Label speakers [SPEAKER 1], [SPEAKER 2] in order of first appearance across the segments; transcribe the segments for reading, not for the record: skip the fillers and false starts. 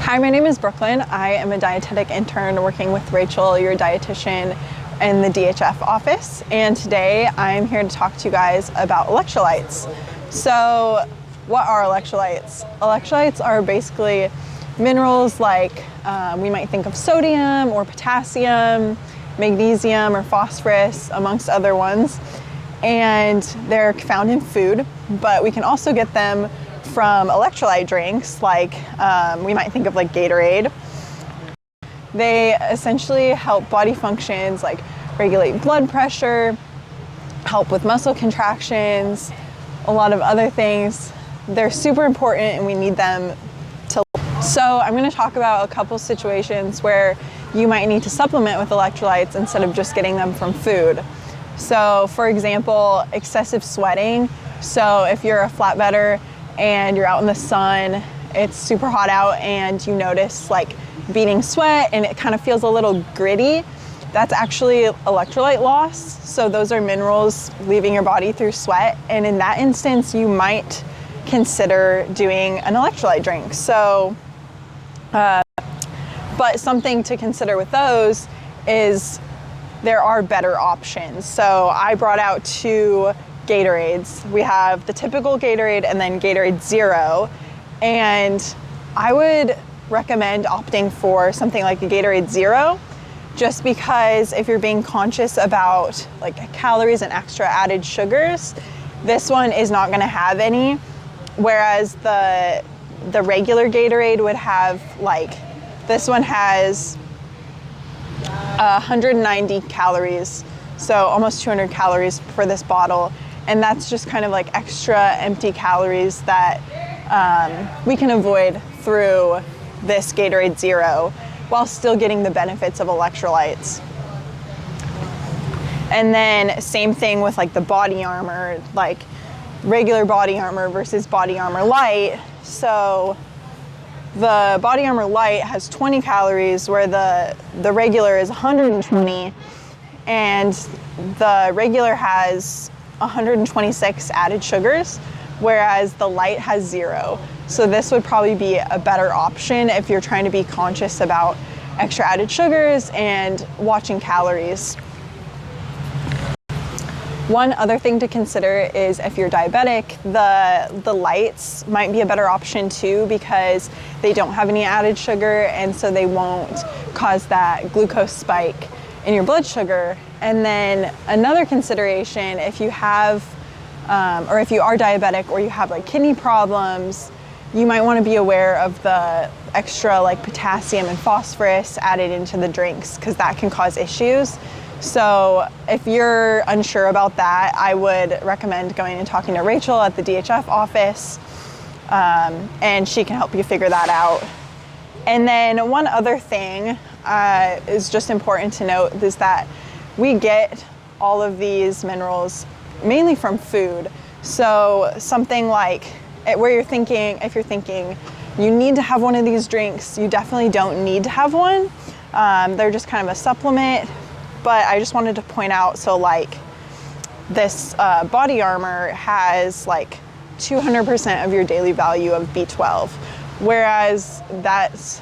[SPEAKER 1] Hi, my name is Brooklyn. I am a dietetic intern working with Rachel, your dietitian in the DHF office. And today I'm here to talk to you guys about electrolytes. So what are electrolytes? Electrolytes are basically minerals like we might think of sodium or potassium, magnesium or phosphorus, amongst other ones. And they're found in food, but we can also get them from electrolyte drinks, like we might think of like Gatorade. They essentially help body functions like regulate blood pressure, help with muscle contractions, a lot of other things. They're super important and we need them to. So I'm going to talk about a couple situations where you might need to supplement with electrolytes instead of just getting them from food. So for example, excessive sweating. So if you're a flatbedder and you're out in the sun, it's super hot out and you notice like beading sweat and it kind of feels a little gritty, that's actually electrolyte loss. So those are minerals leaving your body through sweat. And in that instance, you might consider doing an electrolyte drink. So, but something to consider with those is there are better options. So I brought out two Gatorades. We have the typical Gatorade and then Gatorade Zero. And I would recommend opting for something like a Gatorade Zero, just because if you're being conscious about like calories and extra added sugars, this one is not going to have any. Whereas the regular Gatorade would have like, this one has 190 calories, so almost 200 calories for this bottle. And that's just kind of like extra empty calories that we can avoid through this Gatorade Zero while still getting the benefits of electrolytes. And then same thing with like the Body Armor, like regular Body Armor versus Body Armor Light. So the Body Armor Light has 20 calories where the regular is 120, and the regular has 126 added sugars, whereas the light has 0. So this would probably be a better option if you're trying to be conscious about extra added sugars and watching calories. One other thing to consider is if you're diabetic, the lights might be a better option too, because they don't have any added sugar and so they won't cause that glucose spike in your blood sugar. And then another consideration, if you have, or if you are diabetic or you have like kidney problems, you might want to be aware of the extra like potassium and phosphorus added into the drinks, because that can cause issues. So if you're unsure about that, I would recommend going and talking to Rachel at the DHF office, and she can help you figure that out. And then one other thing is just important to note is that we get all of these minerals mainly from food. So something like where you're thinking, if you're thinking you need to have one of these drinks, you definitely don't need to have one. They're just kind of a supplement. But I just wanted to point out, so like this Body Armor has like 200% of your daily value of B12, whereas that's,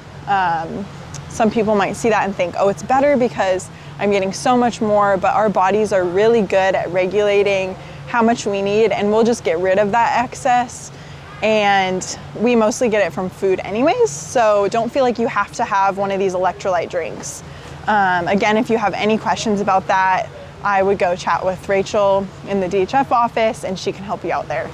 [SPEAKER 1] some people might see that and think, oh, it's better because I'm getting so much more, but our bodies are really good at regulating how much we need, and we'll just get rid of that excess. And we mostly get it from food anyways, so don't feel like you have to have one of these electrolyte drinks. Again, if you have any questions about that, I would go chat with Rachel in the DHF office and she can help you out there.